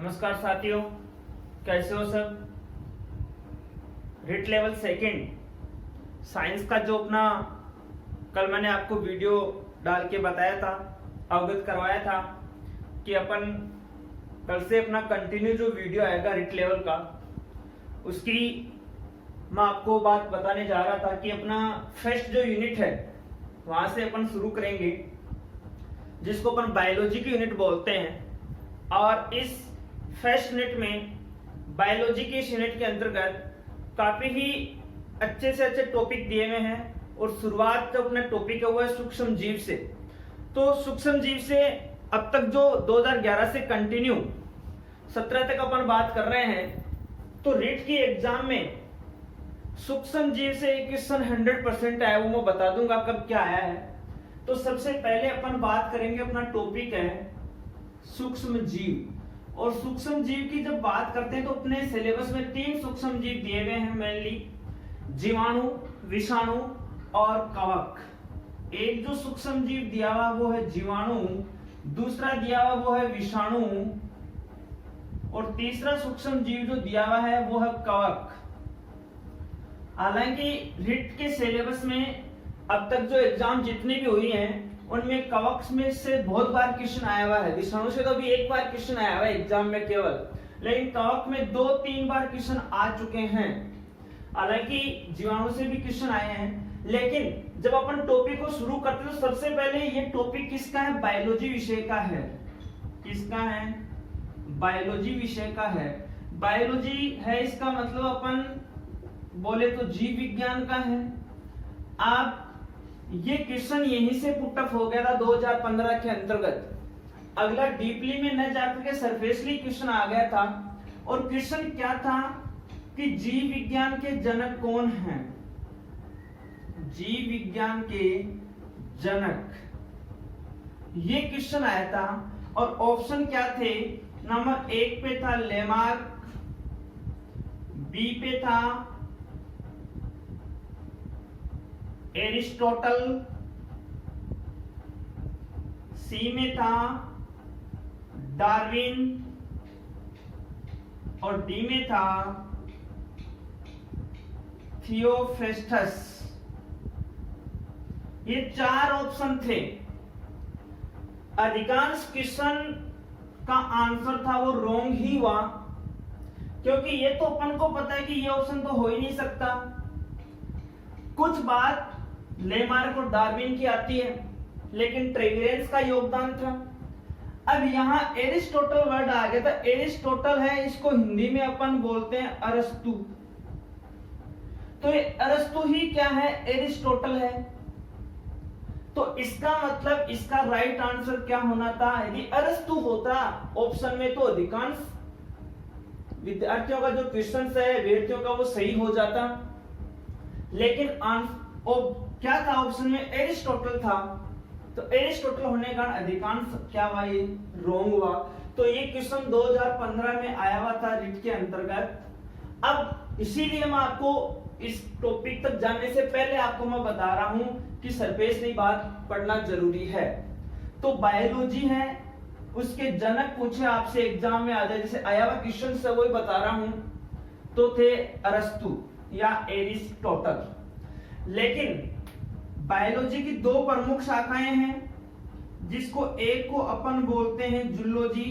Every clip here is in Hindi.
नमस्कार साथियों, कैसे हो सब। रिट लेवल सेकंड साइंस का जो अपना कल मैंने आपको वीडियो डाल के बताया था, अवगत करवाया था कि अपन कल से अपना कंटिन्यू जो वीडियो आएगा रिट लेवल का, उसकी मैं आपको बात बताने जा रहा था कि अपना फर्स्ट जो यूनिट है वहां से अपन शुरू करेंगे, जिसको अपन बायोलॉजी की यूनिट बोलते हैं। और इस फर्स्ट यूनिट में बायोलॉजी के इस यूनिट के अंतर्गत काफी ही अच्छे से अच्छे टॉपिक दिए हुए हैं। और शुरुआत जो अपना टॉपिक है वो है सूक्ष्म जीव से। तो सूक्ष्म जीव से अब तक जो 2011 से कंटिन्यू 17 तक अपन बात कर रहे हैं, तो रिट की एग्जाम में सूक्ष्म जीव से एक क्वेश्चन 100% आया, वो मैं बता दूंगा कब क्या आया है। तो सबसे पहले अपन बात करेंगे, अपना टॉपिक है सूक्ष्म जीव। और सूक्ष्म जीव की जब बात करते हैं तो अपने सिलेबस में 3 सूक्ष्म जीव दिए हुए हैं मेनली, जीवाणु, विषाणु और कवक। एक जो सूक्ष्म जीव दिया हुआ वो है जीवाणु, दूसरा दिया हुआ वो है विषाणु, और तीसरा सूक्ष्म जीव जो दिया हुआ है वो है कवक। हालांकि रिट के सिलेबस में अब तक जो एग्जाम जितनी भी हुई हैं उनमें कवक में से बहुत बार क्वेश्चन आया हुआ है, विषाणु से तो अभी एक बार क्वेश्चन आया हुआ है एग्जाम में केवल, लेकिन कवक में 2-3 बार क्वेश्चन आ चुके हैं। हालांकि जीवाणु से भी क्वेश्चन आए हैं, लेकिन जब अपन टॉपिक को शुरू करते हैं तो सबसे पहले ये टॉपिक किसका है? बायोलॉजी विषय का है। किसका है? बायोलॉजी विषय का है। बायोलॉजी है इसका मतलब अपन बोले तो जीव विज्ञान का है। आप ये क्वेश्चन यहीं से पुट अप हो गया था 2015 के अंतर्गत। अगला डीपली में न जाकर के सरफेसली क्वेश्चन आ गया था, और क्वेश्चन क्या था कि जीव विज्ञान के जनक कौन हैं? जीव विज्ञान के जनक, ये क्वेश्चन आया था। और ऑप्शन क्या थे? नंबर 1 पे था लेमार्क, बी पे था एरिस्टोटल, सी में था डार्विन, और डी में था थियोफ्रेस्टस। ये 4 ऑप्शन थे। अधिकांश क्वेश्चन का आंसर था वो रॉन्ग ही हुआ, क्योंकि ये तो अपन को पता है कि ये ऑप्शन तो हो ही नहीं सकता। कुछ बात लेमार्क और डार्विन की आती है, लेकिन ट्रेविरेंस का योगदान था। अब यहाँ एरिस्टोटल वर्ड आ गया था। एरिस्टोटल है, इसको हिंदी में अपन बोलते हैं अरस्तु। तो ये अरस्तु ही क्या है? एरिस्टोटल है। तो इसका मतलब इसका राइट आंसर क्या होना था? यदि अरस्तु होता ऑप्शन में तो अधिकांश विद्यार्थियों का जो क्वेश्चन है विद्यार्थियों का वो सही हो जाता, लेकिन क्या था ऑप्शन में? एरिस्टोटल था। तो एरिस्टोटल होने का अधिकांश क्या हुआ? ये रॉन्ग हुआ। तो ये क्वेश्चन 2015 में आया हुआ था रिट के अंतर्गत। अब इसीलिए मैं आपको इस टॉपिक तक जाने से पहले आपको मैं बता रहा हूं कि सरफेसली बात पढ़ना जरूरी है। तो बायोलॉजी है, उसके जनक पूछे आपसे एग्जाम में आ जाए, जैसे आया हुआ क्वेश्चन से वही बता रहा हूं, तो थे अरस्तु या एरिस्टोटल। लेकिन बायोलॉजी की 2 प्रमुख शाखाएं हैं, जिसको एक को अपन बोलते हैं जूलॉजी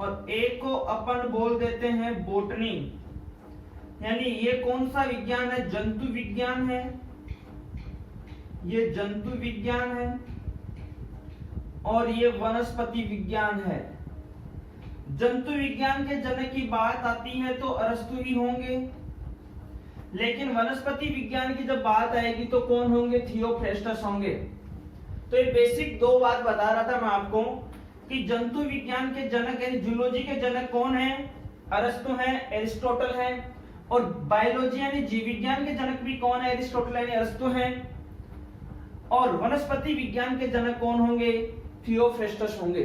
और एक को अपन बोल देते हैं बॉटनी। यानी ये कौन सा विज्ञान है? जंतु विज्ञान है। ये जंतु विज्ञान है और ये वनस्पति विज्ञान है। जंतु विज्ञान के जनक की बात आती है तो अरस्तु ही होंगे, लेकिन वनस्पति विज्ञान की जब बात आएगी तो कौन होंगे? थियोफ्रेस्टस होंगे। तो ये बेसिक 2 बात बता रहा था मैं आपको कि जंतु विज्ञान के जनक यानी जूलॉजी के जनक कौन है? अरस्तु है, एरिस्टोटल है। और बायोलॉजी यानी जीव विज्ञान के जनक भी कौन है? एरिस्टोटल यानी अरस्तु है। और वनस्पति विज्ञान के जनक कौन होंगे? थियोफ्रेस्टस होंगे।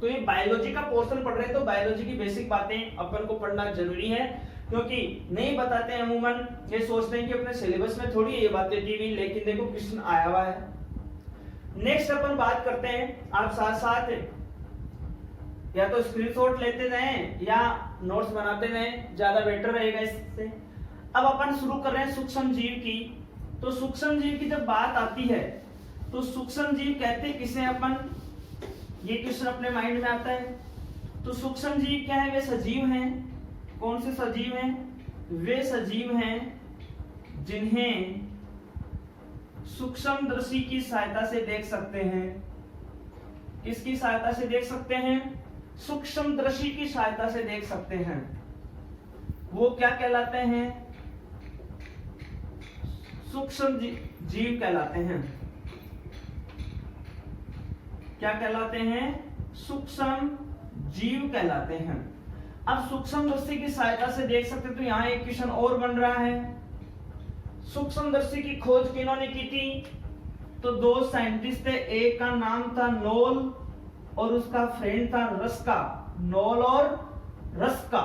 तो ये बायोलॉजी का पोर्शन पढ़ रहे हैं तो बायोलॉजी की बेसिक बातें अपन को पढ़ना जरूरी है, क्योंकि नहीं बताते हैं अमूमन, ये सोचते हैं कि अपने सिलेबस में थोड़ी ये बातें दी हुई, लेकिन देखो क्वेश्चन आया हुआ है। नेक्स्ट अपन बात करते हैं, आप साथ साथ या तो स्क्रीनशॉट लेते जाएं या नोट्स बनाते जाएं, ज्यादा बेटर रहेगा इससे। अब अपन शुरू कर रहे हैं सूक्ष्म जीव की। तो सूक्ष्म जीव की जब बात आती है तो सूक्ष्म जीव कहते हैं किसे अपन, ये क्वेश्चन अपने माइंड में आता है। तो सूक्ष्म जीव क्या है, वे सजीव हैं। कौन से सजीव हैं, वे सजीव हैं जिन्हें सूक्ष्मदर्शी की सहायता से देख सकते हैं। किसकी सहायता से देख सकते हैं, सूक्ष्मदर्शी की सहायता से देख सकते हैं। वो क्या कहलाते हैं, सूक्ष्म जीव कहलाते हैं। क्या कहलाते हैं, सूक्ष्म जीव कहलाते हैं। अब सूक्ष्मदर्शी की सहायता से देख सकते, तो यहां एक क्वेश्चन और बन रहा है। सूक्ष्मदर्शी की खोज किन्होंने की थी, तो दो साइंटिस्ट थे, एक का नाम था नोल और उसका फ्रेंड था रस्का। नोल और रस्का,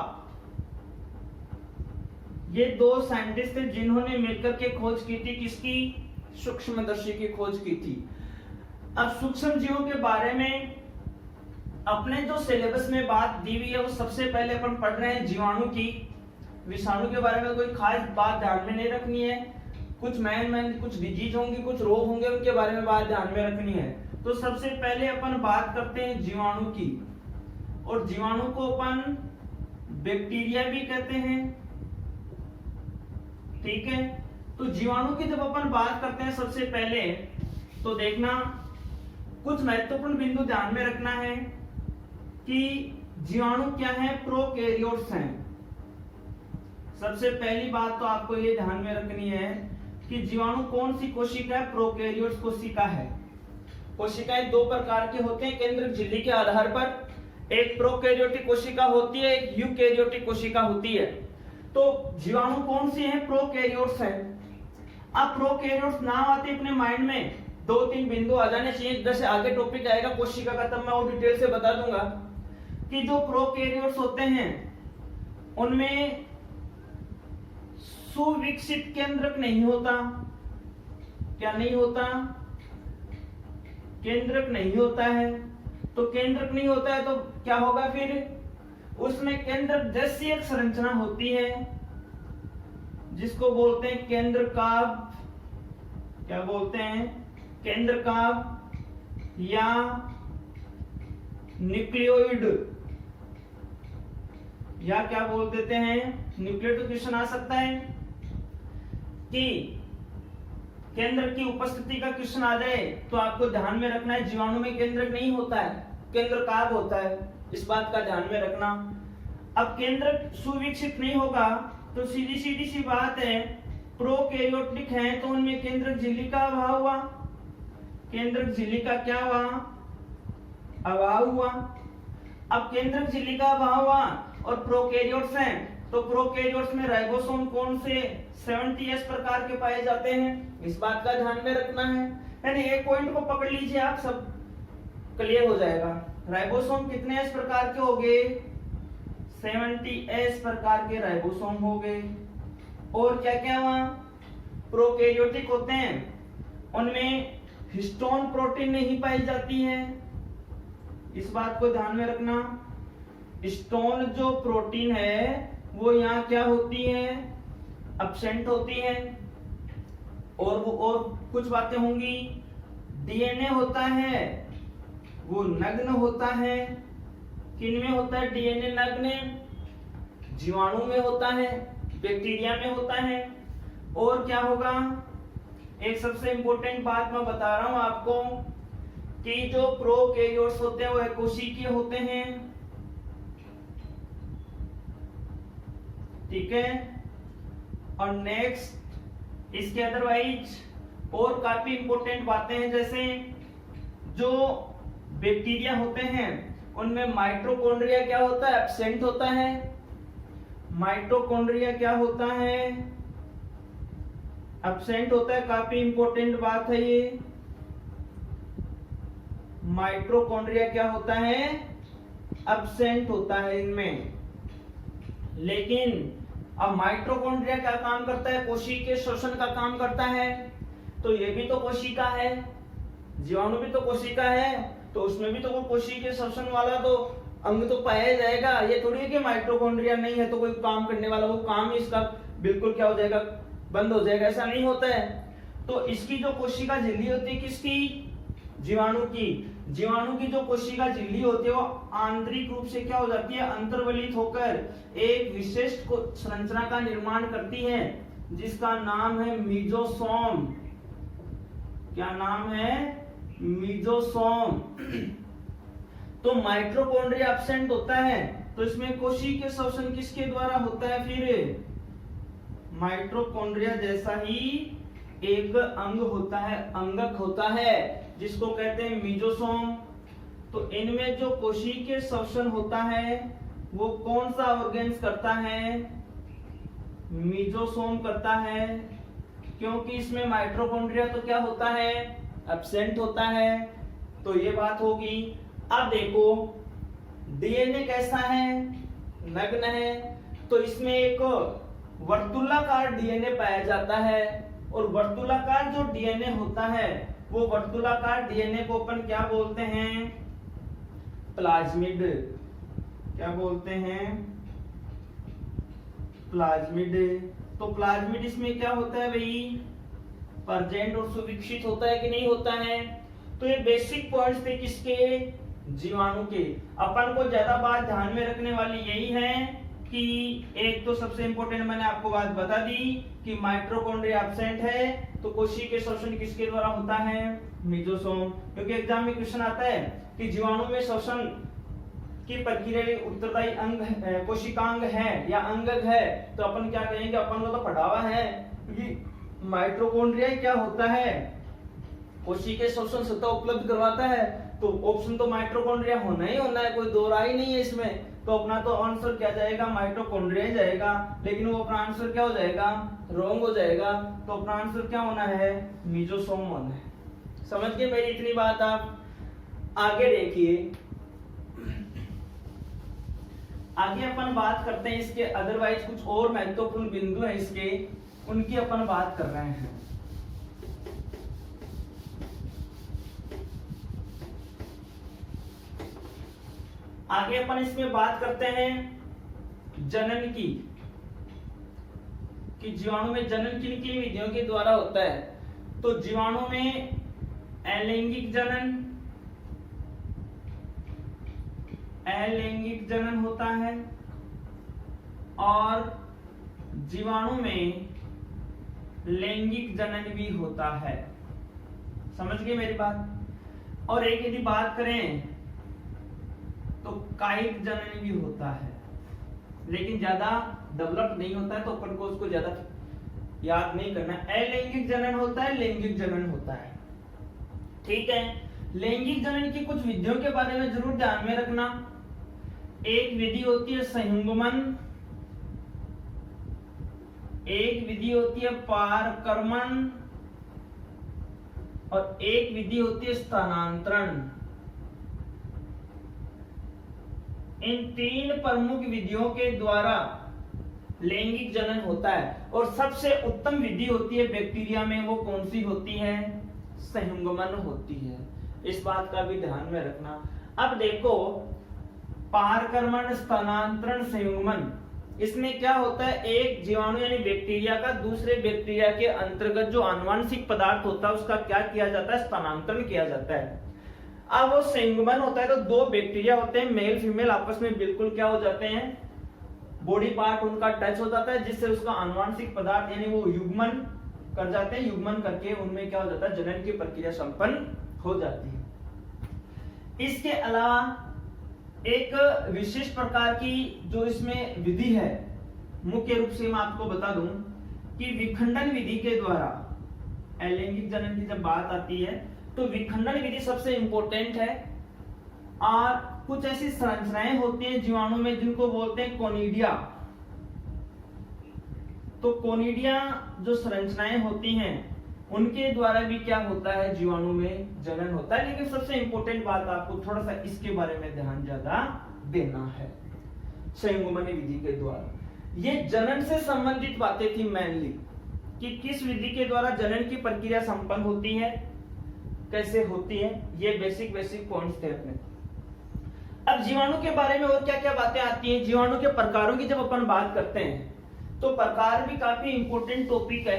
ये दो साइंटिस्ट थे जिन्होंने मिलकर के खोज की थी, किसकी, सूक्ष्मदर्शी की खोज की थी। अब सूक्ष्म जीवों के बारे में अपने जो सिलेबस में बात दी हुई है वो सबसे पहले अपन पढ़ रहे हैं जीवाणु की। विषाणु के बारे में कोई खास बात ध्यान में नहीं रखनी है, कुछ कुछ डिजीज होंगी, कुछ रोग होंगे, उनके बारे में बात ध्यान में रखनी है। तो सबसे पहले अपन बात करते हैं जीवाणु की, और जीवाणु को अपन बैक्टीरिया भी कहते हैं, ठीक है। तो जीवाणु की जब अपन बात करते हैं सबसे पहले, तो देखना कुछ महत्वपूर्ण बिंदु ध्यान में रखना है कि जीवाणु क्या है, प्रोकैरियोट्स हैं। सबसे पहली बात तो आपको ये ध्यान में रखनी है कि जीवाणु कौन सी कोशिका है, प्रोकैरियोट्स कोशिका है। कोशिकाएं दो प्रकार के होते हैं केंद्रक झिल्ली के आधार पर, एक प्रोकैरियोटिक कोशिका होती है, एक यूकैरियोटिक कोशिका होती है। तो जीवाणु कौन सी है, प्रोकैरियोट्स है। अब प्रोकैरियोट्स नाम आते अपने माइंड में दो तीन बिंदु आ जाने चाहिए, जैसे आगे टॉपिक आएगा कोशिका का तब मैं और डिटेल से बता दूंगा कि जो प्रोकैरियोट्स होते हैं उनमें सुविकसित केंद्रक नहीं होता। क्या नहीं होता, केंद्रक नहीं होता है। तो केंद्रक नहीं होता है तो क्या होगा, फिर उसमें केंद्रक जैसी एक संरचना होती है जिसको बोलते हैं केंद्रकाभ। क्या बोलते हैं, केंद्रकाभ या न्यूक्लियोइड, या क्या बोल देते हैं, न्यूक्लियोइड। तो क्वेश्चन आ सकता है कि केंद्र की उपस्थिति का क्वेश्चन आ जाए तो आपको ध्यान में रखना है जीवाणु में केंद्रक नहीं होता है, केंद्रकाभ होता है, इस बात का ध्यान में रखना। अब केंद्रक सुविकसित नहीं होगा तो सीधी सीधी सी बात है, प्रोकैरियोटिक है तो उनमें केंद्रक झिल्ली का अभाव हुआ। केंद्रक झिल्ली का क्या हुआ, अभाव हुआ। अब केंद्रक झिल्ली का अभाव हुआ और प्रोकैरियोट्स हैं, तो प्रोकैरियोट्स में राइबोसोम कौन से 70S प्रकार के पाए जाते हैं, इस बात का ध्यान में रखना है। यानी एक पॉइंट को पकड़ लीजिए, आप सब क्लियर हो जाएगा। राइबोसोम कितने एस प्रकार के हो गए, 70S प्रकार के राइबोसोम हो गए। और क्या क्या हुआ, प्रोकैरियोटिक होते हैं उनमें हिस्टोन प्रोटीन नहीं पाई जाती है, इस बात को ध्यान में रखना। हिस्टोन जो प्रोटीन है वो यहाँ क्या होती है, एब्सेंट होती है। और कुछ बातें होंगी, डीएनए होता है वो नग्न होता है। किन में होता है डीएनए नग्न, जीवाणु में होता है, बैक्टीरिया में होता है। और क्या होगा, एक सबसे इंपॉर्टेंट बात मैं बता रहा हूं आपको कि जो प्रोकैरियोट्स होते हैं वो कोशिकीय होते हैं, ठीक है। और नेक्स्ट इसके अदरवाइज और काफी इंपॉर्टेंट बातें हैं, जैसे जो बैक्टीरिया होते हैं उनमें माइटोकॉन्ड्रिया क्या होता है, एब्सेंट होता है। माइटोकॉन्ड्रिया क्या होता है, एब्सेंट होता है, काफी इंपॉर्टेंट बात है ये। माइटोकॉन्ड्रिया क्या होता है, एब्सेंट होता है इनमें। लेकिन अब माइटोकॉन्ड्रिया क्या काम करता है, कोशिकीय शोषण का काम करता है। तो ये भी तो कोशिका है, जीवाणु भी तो कोशिका है, तो उसमें भी तो वो कोशिकीय शोषण वाला तो अंग तो पाया जाएगा। ये थोड़ी है कि माइटोकॉन्ड्रिया नहीं है तो कोई काम करने वाला, वो काम ही इसका बिल्कुल क्या हो जाएगा, बंद हो जाएगा, ऐसा नहीं होता है। तो इसकी जो कोशिका झिल्ली होती है किसकी, जीवाणु की, जीवाणु की जो कोशिका झिल्ली होती है वो आंतरिक रूप से क्या हो जाती है, अंतर्वलित होकर एक विशिष्ट संरचना का निर्माण करती है जिसका नाम है मीजोसोम। क्या नाम है, मीजोसोम। तो माइटोकॉन्ड्रिया एब्सेंट होता है तो इसमें कोशिकीय श्वसन किसके द्वारा होता है, फिर माइटोकॉन्ड्रिया जैसा ही एक अंग होता है, अंगक होता है जिसको कहते हैं मीजोसोम। तो इनमें जो कोशिकीय श्वसन होता है वो कौन सा ऑर्गेन्स करता है, मीजोसोम करता है, क्योंकि इसमें माइटोकॉन्ड्रिया तो क्या होता है, एब्सेंट होता है। तो ये बात होगी। अब देखो डीएनए कैसा है, नग्न है, तो इसमें एक वर्तुलाकार डीएनए पाया जाता है और वर्तुलाकार जो डीएनए होता है वो वर्तुलाकार डीएनए को अपन क्या बोलते हैं, प्लाज्मिड। क्या बोलते हैं, प्लाज्मिड। तो प्लाज्मिड इसमें क्या होता है भाई, प्रेजेंट और सुविकसित होता है कि नहीं होता है। तो ये बेसिक पॉइंट्स थे किसके, जीवाणु के। अपन को ज्यादा बात ध्यान में रखने वाली यही है कि एक तो सबसे इंपॉर्टेंट मैंने आपको बात बता दी कि माइटोकॉन्ड्रिया एब्सेंट है तो कोशिकीय श्वसन किसके द्वारा होता है, मीजोसोम। क्योंकि एग्जाम में क्वेश्चन आता है कि जीवाणु में श्वसन की प्रक्रिया उत्तरदायी अंग कोशिकांग है या अंगक है, तो अपन क्या कहेंगे, अपन को तो पढ़ा हुआ है कि माइटोकॉन्ड्रिया क्या होता है, कोशिकीय श्वसन सतह उपलब्ध करवाता है। तो ऑप्शन तो माइटोकॉन्ड्रिया होना ही होना है, कोई दो राय नहीं है इसमें। तो अपना तो आंसर क्या जाएगा, माइटोकॉन्ड्रिया जाएगा, लेकिन वो अपना आंसर क्या हो जाएगा, रॉन्ग हो जाएगा। तो अपना आंसर क्या होना है, मीजोसोम होना है। समझ गए मेरी इतनी बात। आप आगे देखिए, आगे अपन बात करते हैं इसके अदरवाइज कुछ और महत्वपूर्ण बिंदु है इसके, उनकी अपन बात कर रहे हैं। आगे अपन इसमें बात करते हैं जनन की, कि जीवाणु में जनन किन किन विधियों के द्वारा होता है। तो जीवाणु में अलैंगिक जनन, अलैंगिक जनन होता है और जीवाणु में लैंगिक जनन भी होता है। समझ गए मेरी बात। और एक यदि बात करें तो कायिक जनन भी होता है, लेकिन ज्यादा डेवलप नहीं होता है तो अपन को उसको ज्यादा याद नहीं करना। अलैंगिक जनन होता है, लैंगिक जनन होता है, ठीक है। लैंगिक जनन की कुछ विधियों के बारे में जरूर ध्यान में रखना। एक विधि होती है संयुग्मन, एक विधि होती है पारकर्मण और एक विधि होती है स्थानांतरण। इन तीन प्रमुख विधियों के द्वारा लैंगिक जनन होता है और सबसे उत्तम विधि होती है बैक्टीरिया में, वो कौन सी होती है, संयुग्मन होती है। इस बात का भी ध्यान में रखना। अब देखो पारकर्मण, स्थानांतरण, संयुग्मन, इसमें क्या होता है, एक जीवाणु यानी बैक्टीरिया का दूसरे बैक्टीरिया के अंतर्गत जो आनुवांशिक पदार्थ होता है उसका क्या किया जाता है, स्थानांतरण किया जाता है। अब वो संयुग्मन होता है तो दो बैक्टीरिया होते हैं, मेल फीमेल आपस में बिल्कुल क्या हो जाते हैं, बॉडी पार्ट उनका टच हो जाता है, जिससे उसका आनुवांशिक पदार्थ यानी वो युग्मन कर जाते हैं। युग्मन करके उनमें क्या हो जाता है, जनन की प्रक्रिया संपन्न हो जाती है। इसके अलावा एक विशेष प्रकार की जो इसमें विधि है, मुख्य रूप से मैं आपको बता दूं कि विखंडन विधि के द्वारा अलैंगिक जनन की जब बात आती है तो विखंडन विधि सबसे इंपॉर्टेंट है। और कुछ ऐसी संरचनाएं होती हैं जीवाणु में जिनको बोलते हैं कोनिडिया। तो कोनिडिया जो संरचनाएं होती हैं उनके द्वारा भी क्या होता है, जीवाणु में जनन होता है। लेकिन सबसे इंपॉर्टेंट बात आपको थोड़ा सा इसके बारे में ध्यान ज्यादा देना है, संयुग्मन विधि के द्वारा। ये जनन से संबंधित बातें थी मेनली, कि किस विधि के द्वारा जनन की प्रक्रिया संपन्न होती है, कैसे होती है, ये बेसिक पॉइंट्स थे अपने। अब जीवाणु के बारे में और क्या क्या बातें आती हैं, जीवाणु के प्रकारों की जब अपन बात करते हैं तो प्रकार भी काफी इंपॉर्टेंट टॉपिक है।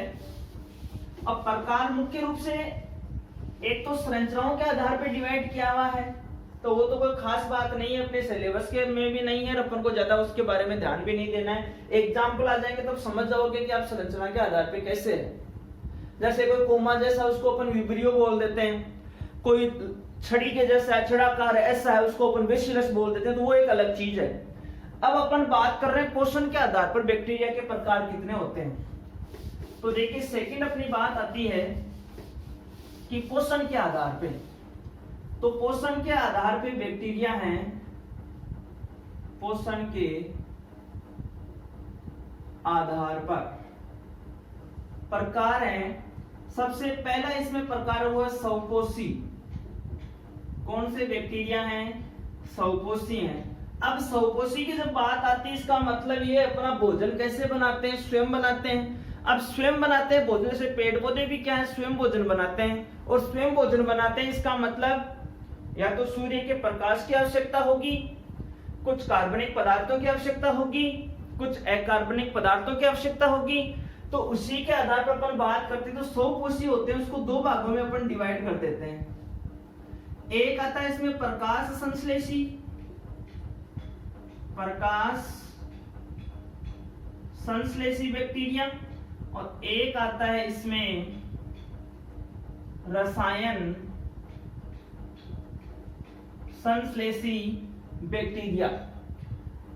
अब प्रकार मुख्य रूप से एक तो संरचनाओं के आधार पर डिवाइड किया हुआ है, तो वो तो कोई खास बात नहीं है, अपने सिलेबस के में भी नहीं है, अपन को ज्यादा उसके बारे में ध्यान भी नहीं देना है। एग्जाम्पल आ जाएंगे तब समझ जाओगे कि आप संरचना के आधार पे कैसे है। जैसे कोई कोमा जैसा उसको अपन विब्रियो बोल देते हैं, कोई छड़ी के जैसा छड़ाकार ऐसा है उसको अपन बेसिलस बोल देते हैं, तो वो एक अलग चीज है। अब अपन बात कर रहे हैं पोषण के आधार पर बैक्टीरिया के प्रकार कितने होते हैं। तो देखिए सेकंड अपनी बात आती है कि पोषण के आधार पे, तो पोषण के आधार पे बैक्टीरिया हैं, पोषण के आधार पर प्रकार हैं। सबसे पहला इसमें प्रकार हुआ स्वपोषी। कौन से बैक्टीरिया हैं? स्वपोषी हैं। अब स्वपोषी की जब बात आती है इसका मतलब ये अपना भोजन कैसे बनाते हैं, स्वयं बनाते हैं। अब स्वयं बनाते हैं भोजन से, पेड़ पौधे भी क्या है स्वयं भोजन बनाते हैं, और स्वयं भोजन बनाते हैं इसका मतलब या तो सूर्य के प्रकाश की आवश्यकता होगी, कुछ कार्बनिक पदार्थों की आवश्यकता होगी, कुछ अकार्बनिक पदार्थों की आवश्यकता होगी। तो उसी के आधार पर अपन बात करते हैं तो स्वपोषी होते हैं, उसको दो भागों में अपन डिवाइड कर देते हैं। एक आता है इसमें प्रकाश संश्लेषी, प्रकाश संश्लेषी बैक्टीरिया, और एक आता है इसमें रसायन संश्लेषी बैक्टीरिया।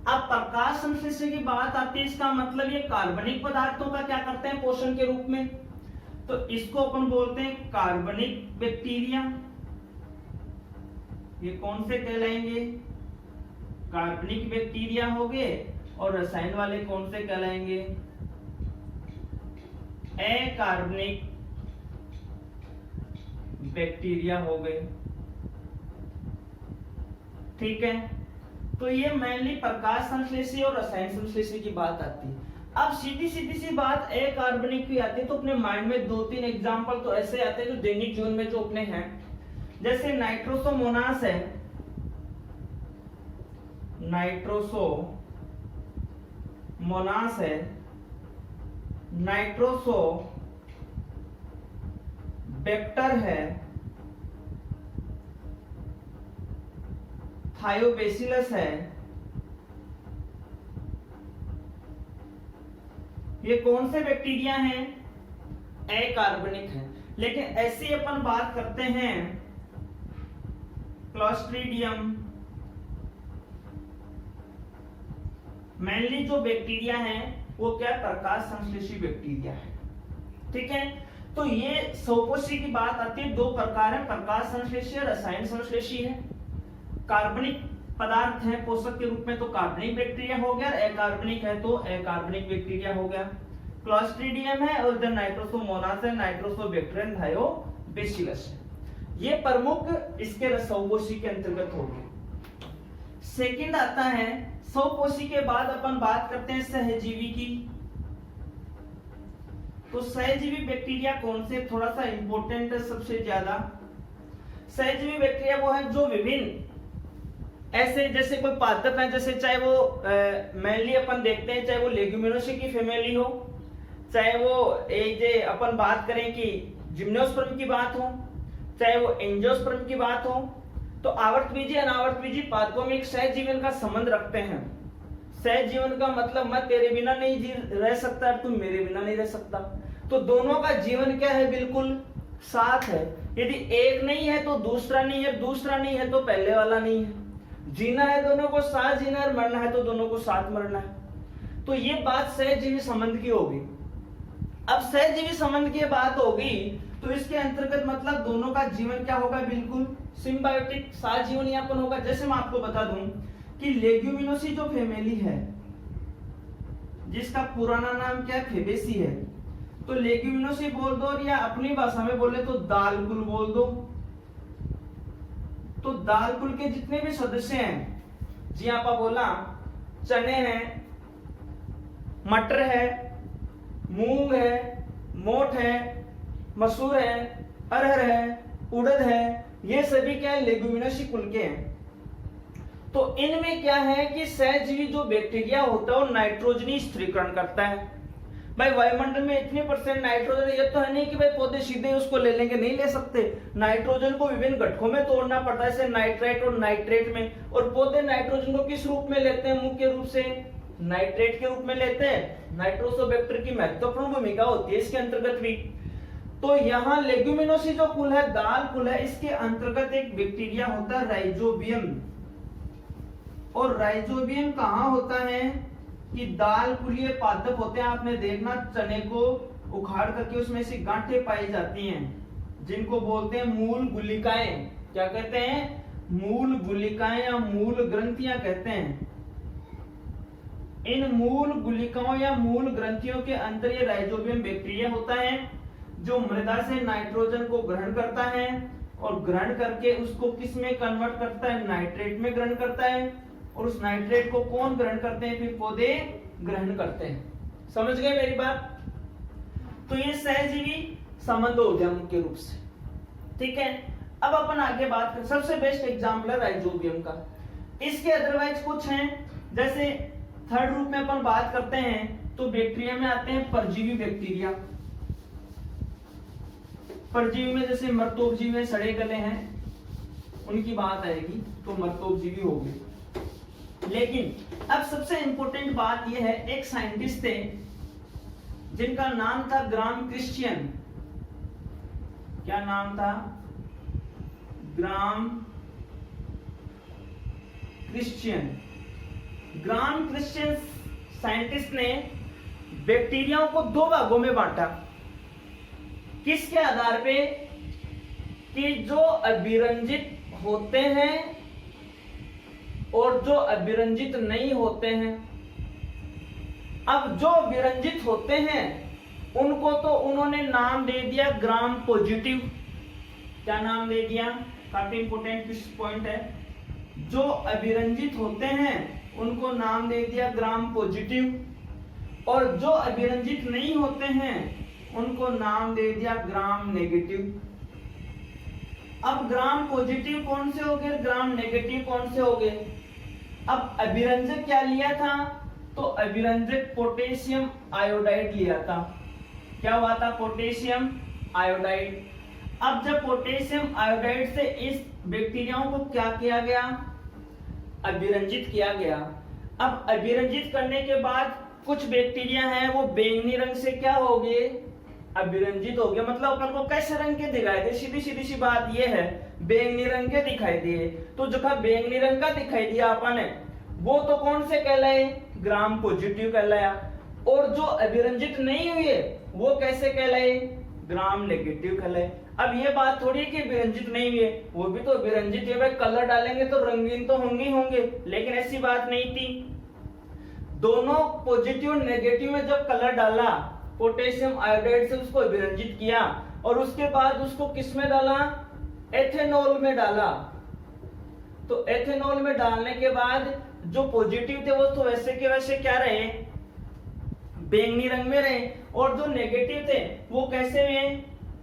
अब प्रकाश संश्लेषी की बात आती है, इसका मतलब ये कार्बनिक पदार्थों का क्या करते हैं पोषण के रूप में, तो इसको अपन बोलते हैं कार्बनिक बैक्टीरिया। ये कौन से कहलाएंगे? कार्बनिक बैक्टीरिया हो गए, और रसायन वाले कौन से कहलाएंगे? अकार्बनिक बैक्टीरिया हो गए। ठीक है, तो ये मेनली प्रकाश संश्लेषी और रसायन संश्लेषी की बात आती है। अब सीधी सी बात अकार्बनिक की आती है, तो अपने माइंड में दो तीन एग्जांपल तो ऐसे आते हैं जो दैनिक जीवन में जो अपने हैं, जैसे नाइट्रोसोमोनास है, नाइट्रोसोमोनास है, नाइट्रोसोबैक्टर है, थायोबैसिलस है। ये कौन से बैक्टीरिया हैं? अकार्बनिक है। लेकिन ऐसे अपन बात करते हैं क्लोस्ट्रीडियम, मेनली जो बैक्टीरिया हैं वो क्या प्रकाश संश्लेषी बैक्टीरिया है। ठीक है, तो ये स्वपोषी की बात आती है, दो प्रकार है, प्रकाश संश्लेषी और रसायन संश्लेषी है। कार्बनिक पदार्थ है पोषक के रूप में तो कार्बनिक बैक्टीरिया हो गया, अकार्बनिक है तो अकार्बनिक बैक्टीरिया हो गया। क्लोस्ट्रीडियम है और इधर नाइट्रोसोमोनास है, नाइट्रोसोबैक्टर, थायोबैसिलस है। ये प्रमुख इसके स्वपोषी के अंतर्गत हो गए। सेकंड आता है स्वपोषी के बाद अपन बात करते हैं सहजीवी की। तो सहजीवी बैक्टीरिया कौन से, थोड़ा सा इंपॉर्टेंट है सबसे ज्यादा। सहजीवी बैक्टीरिया वो है जो विभिन्न ऐसे जैसे कोई पादप है, जैसे चाहे वो मेनली अपन देखते हैं चाहे वो लेग्यूमिनोसी की फैमिली हो, चाहे वो एक अपन बात करें कि जिम्नोस्पर्म की बात हो, चाहे वो एंजियोस्पर्म की बात हो, तो आवर्तबीजी अनावर्तबीजी पादपों में एक सहजीवन का संबंध रखते हैं। सहजीवन का मतलब मैं तेरे बिना नहीं रह सकता, तुम मेरे बिना नहीं रह सकता, तो दोनों का जीवन क्या है बिल्कुल साथ है। यदि एक नहीं है तो दूसरा नहीं है, दूसरा नहीं है तो पहले वाला नहीं है। जीना है दोनों को साथ जीना है, मरना है तो दोनों को साथ मरना है। तो ये बात सहजीवी संबंध की होगी। अब सहजीवी संबंध की बात होगी तो इसके अंतर्गत मतलब दोनों का जीवन क्या होगा, बिल्कुल सिम्बायोटिक साथ जीवन यापन होगा। जैसे मैं आपको बता दूं कि लेग्यूमिनोसी जो फैमिली है जिसका पुराना नाम क्या है, फेबेसी है, तो लेग्यूमिनोसी बोल दो या अपनी भाषा में बोले तो दाल कुल बोल दो। तो दाल कुल के जितने भी सदस्य हैं, जी आपा बोला चने हैं, मटर है, मूंग है, मोठ है, मसूर है, अरहर है, उड़द है, ये सभी क्या है लेग्यूमिनोसी कुल के हैं। तो इनमें क्या है कि सहजीवी जो बैक्टीरिया होता है वो नाइट्रोजनी स्थिरीकरण करता है। भाई वायुमंडल में इतने परसेंट नाइट्रोजन है, ये तो है नहीं कि भाई पौधे सीधे उसको ले लेंगे, नहीं ले सकते। नाइट्रोजन को विभिन्न घटकों में तोड़ना पड़ता है, जैसे नाइट्राइट और नाइट्रेट में। और पौधे नाइट्रोजन को किस रूप में लेते हैं? मुख्य रूप से नाइट्रेट के रूप में लेते हैं। नाइट्रोसोबैक्टर की महत्वपूर्ण भूमिका होती है इसके अंतर्गत भी। तो यहाँ लेग्यूमिनोसी जो कुल है, दाल कुल है, इसके अंतर्गत एक बैक्टीरिया होता है राइजोबियम। और राइजोबियम कहाँ होता है कि दाल कुलीय पादप होते हैं। आपने देखना चने को उखाड़ करके उसमें से गांठें पाई जाती हैं, जिनको बोलते हैं मूल गुलिकाएं। क्या कहते हैं? मूल गुलिकाएं या मूल ग्रंथियां कहते हैं। इन मूल गुलिकाओं या मूल ग्रंथियों के अंदर ये राइजोबियम बैक्टीरिया होता है, जो मृदा से नाइट्रोजन को ग्रहण करता है और ग्रहण करके उसको किस में कन्वर्ट करता है? नाइट्रेट में ग्रहण करता है। और उस नाइट्रेट को कौन ग्रहण करते हैं? फिर पौधे ग्रहण करते हैं। समझ गए मेरी बात? तो ये सहजीवी संबंध हो गया मुख्य रूप से, ठीक है। अब अपन आगे बात करें, सबसे बेस्ट एग्जाम्पल है राइजोबियम का। इसके अदरवाइज कुछ हैं, जैसे थर्ड रूप में अपन बात करते हैं तो बैक्टीरिया में आते हैं परजीवी बैक्टीरिया। परजीवी में जैसे मर्तोपजीवी सड़े गले हैं, उनकी बात आएगी तो मर्तोपजीवी हो गए। लेकिन अब सबसे इंपॉर्टेंट बात यह है, एक साइंटिस्ट थे जिनका नाम था ग्राम क्रिश्चियन। क्या नाम था? ग्राम क्रिश्चियन। ग्राम क्रिश्चियन साइंटिस्ट ने बैक्टीरियाओं को दो भागों में बांटा। किसके आधार पे? कि जो अभिरंजित होते हैं और जो अभिरंजित नहीं होते हैं। अब जो अभिरंजित होते हैं उनको तो उन्होंने नाम दे दिया ग्राम पॉजिटिव। क्या नाम दे दिया? काफी इंपोर्टेंट पॉइंट है। जो अभिरंजित होते हैं उनको नाम दे दिया ग्राम पॉजिटिव, और जो अभिरंजित नहीं होते हैं उनको नाम दे दिया ग्राम नेगेटिव। अब ग्राम पॉजिटिव कौन से हो गए, ग्राम नेगेटिव कौन से हो गए? अब अभिरंजक क्या लिया था? तो अभिरंजक पोटेशियम आयोडाइड लिया था। क्या हुआ था? Potassium iodide. अब जब पोटेशियम आयोडाइड से इस बैक्टीरियाओं को क्या किया गया? अभिरंजित किया गया। अब अभिरंजित करने के बाद कुछ बैक्टीरिया हैं वो बैंगनी रंग से क्या हो गए? अभिरंजित हो गया। मतलब अपन को कैसे रंग के दिखाई दे? सीधी सीधी सी बात ये है, बैंगनी रंग के दिखाई दिए। तो जो बैंगनी रंग का दिखाई दिया अपन ने, वो तो कौन से कहलाए? ग्राम पॉजिटिव कहलाया। और जो अभिरंजित नहीं हुए वो कैसे कहलाए? ग्राम नेगेटिव कहलाए। अब ये बात थोड़ी कि अभिरंजित नहीं हुए, वो भी तो अभिरंजित है भाई, कलर डालेंगे तो रंगीन तो होंगे ही होंगे, लेकिन ऐसी बात नहीं थी। दोनों पॉजिटिव और नेगेटिव में जब कलर डाला, पोटेशियम आयोडाइड से उसको अभिरंजित किया और उसके बाद उसको किस में डाला? एथेनॉल में डाला। तो एथेनॉल में डालने के बाद जो पॉजिटिव थे वो तो वैसे के वैसे क्या रहे? बैंगनी रंग में रहे। और जो नेगेटिव थे वो कैसे हुए?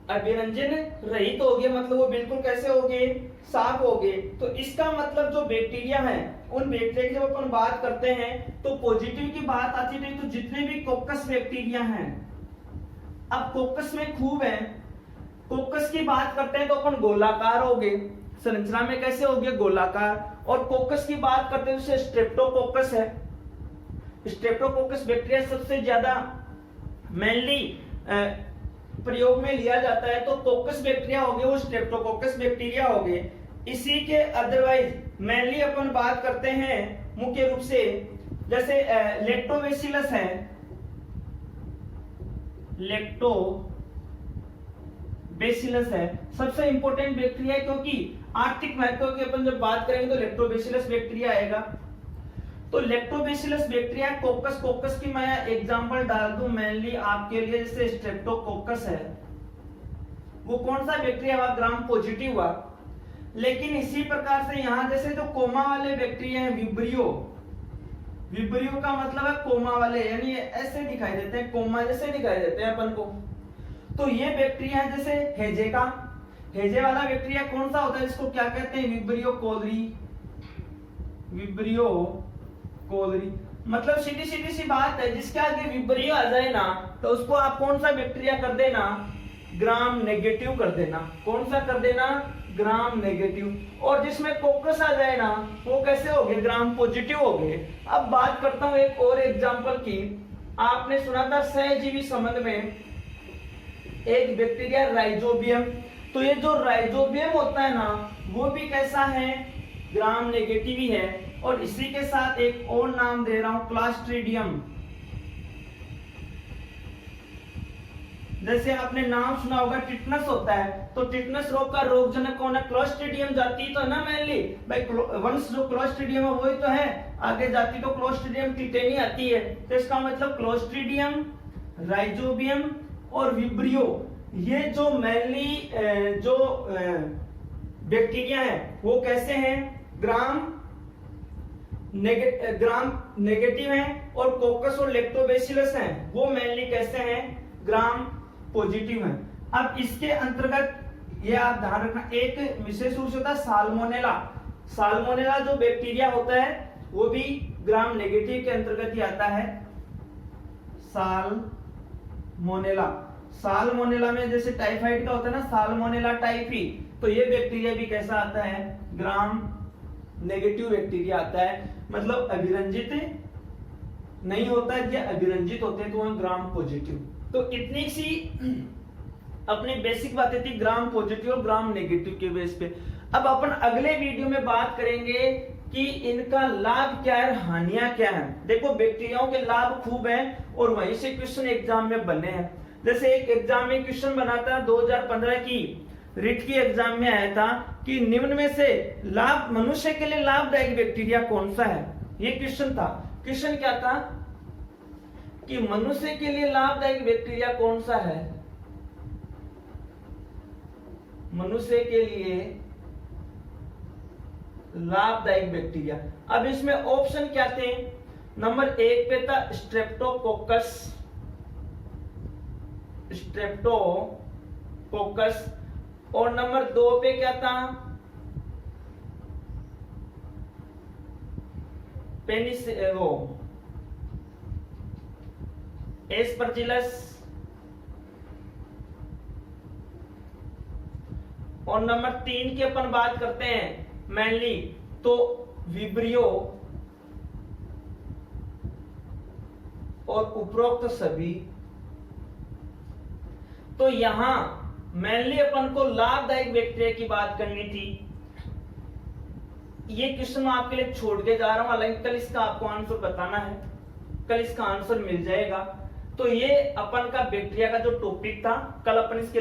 अभिरंजन रहित हो गए। मतलब वो बिल्कुल कैसे हो गए? साफ हो गए। तो इसका मतलब जो बैक्टीरिया है, उन बैक्टीरिया की जब अपन बात करते हैं तो पॉजिटिव की बात आती है तो जितने भी कोकस बैक्टीरिया हैं, अब कोकस में खूब है। कोकस की बात करते हैं तो अपन गोलाकार हो गए, संरचना में कैसे हो गए? गोलाकार। और कोकस की बात करते हैं तो स्ट्रेप्टोकोकस है। स्ट्रेप्टोकोकस बैक्टीरिया सबसे ज्यादा मेनली प्रयोग में लिया जाता है। तो कोकस बैक्टीरिया हो गए, वो स्ट्रेप्टोकोकस बैक्टीरिया हो गए। इसी के अदरवाइज मेनली अपन बात करते हैं मुख्य रूप से, जैसे लैक्टोबैसिलस है। लैक्टोबैसिलस है सबसे इंपॉर्टेंट बैक्टीरिया है, क्योंकि आर्थिक महत्व की अपन जब बात करेंगे तो लैक्टोबैसिलस बैक्टीरिया आएगा। तो लैक्टोबैसिलस बैक्टीरिया कोकस, कोकस की मैं एग्जांपल डाल दूं मेनली आपके लिए, जैसे स्ट्रेप्टोकोकस है, वो कौन सा बैक्टीरिया हुआ? ग्राम पॉजिटिव हुआ। लेकिन इसी प्रकार से यहाँ जैसे जो कोमा वाले बैक्टीरिया हैं, विब्रियो, विब्रियो का मतलब है कोमा वाले, यानी ऐसे दिखाई देते हैं, कोमा जैसे दिखाई देते हैं अपन को। तो ये बैक्टीरिया है जैसे हेजे का, हेजे वाला बैक्टीरिया कौन सा होता है? इसको क्या कहते हैं? Vibrio cholerae. विब्रियो कोलरी, मतलब सीधी सीधी सी बात है, जिसके आगे विब्रियो आ जाए ना तो उसको आप कौन सा बैक्टीरिया कर देना, ग्राम नेगेटिव कर देना। कौन सा कर देना, ग्राम नेगेटिव। और जिसमें कोकस आ जाए ना वो कैसे हो गए, ग्राम पॉजिटिव हो गए। अब बात करता हूं एक और एग्जांपल की। आपने सुना था सहजीवी संबंध में एक बैक्टीरिया राइजोबियम, तो ये जो राइजोबियम होता है ना वो भी कैसा है, ग्राम नेगेटिव ही है। और इसी के साथ एक और नाम दे रहा हूं, क्लॉस्ट्रीडियम। जैसे आपने नाम सुना होगा टिटनस होता है, तो टिटनस रोग का रोगजनक कौन है, क्लॉस्ट्रीडियम जाति तो है ना मेनली भाई, वंश जो क्लॉस्ट्रीडियम है वही तो है, आगे जाति तो क्लॉस्ट्रीडियम टिटेनी आती है। तो इसका मतलब क्लॉस्ट्रीडियम, राइजोबियम और विब्रियो, ये जो मेनली जो बैक्टीरिया है वो कैसे हैं, ग्राम नेगेटिव हैं। और कोकस और लैक्टोबैसिलस हैं वो मेनली कैसे हैं, ग्राम पॉजिटिव है। अब इसके अंतर्गत ये आप ध्यान रखना, एक विशेष रूप से होता है साल्मोनेला। साल्मोनेला जो बैक्टीरिया होता है वो भी ग्राम नेगेटिव के अंतर्गत ही आता है। साल्मोनेला, साल्मोनेला में जैसे टाइफाइड का होता है ना साल्मोनेला टाइफी, तो ये बैक्टीरिया भी कैसा आता है, ग्राम नेगेटिव बैक्टीरिया आता है। मतलब अभिरंजित नहीं होता है, या अभिरंजित होते हैं तो वह ग्राम पॉजिटिव। तो इतनी सी अपनी बेसिक बातें थी ग्राम पॉजिटिव और ग्राम नेगेटिव के बेस पे। अब अपन अगले वीडियो में बात करेंगे कि इनका लाभ क्या है, हानियां क्या है। देखो बैक्टीरियाओं के लाभ खूब हैं और वहीं से क्वेश्चन एग्जाम में बने हैं। जैसे एक एग्जाम में क्वेश्चन बना था 2015 की रिट की एग्जाम में आया था कि निम्न में से लाभ मनुष्य के लिए लाभदायक बैक्टीरिया कौन सा है, ये क्वेश्चन था। क्वेश्चन क्या था कि मनुष्य के लिए लाभदायक बैक्टीरिया कौन सा है, मनुष्य के लिए लाभदायक बैक्टीरिया। अब इसमें ऑप्शन क्या थे, नंबर 1 पे था स्ट्रेप्टोकोकस, स्ट्रेप्टोकोकस, और नंबर 2 पे क्या था, एस्परजिलस, और नंबर 3 की अपन बात करते हैं मेनली तो विब्रियो, और उपरोक्त सभी। तो यहां मेनली अपन को लाभदायक बैक्टीरिया की बात करनी थी। ये क्वेश्चन मैं आपके लिए छोड़ के जा रहा हूं, हालांकि कल इसका आपको आंसर बताना है, कल इसका आंसर मिल जाएगा। तो ये अपन का बैक्टीरिया का जो टॉपिक था, कल अपन इसके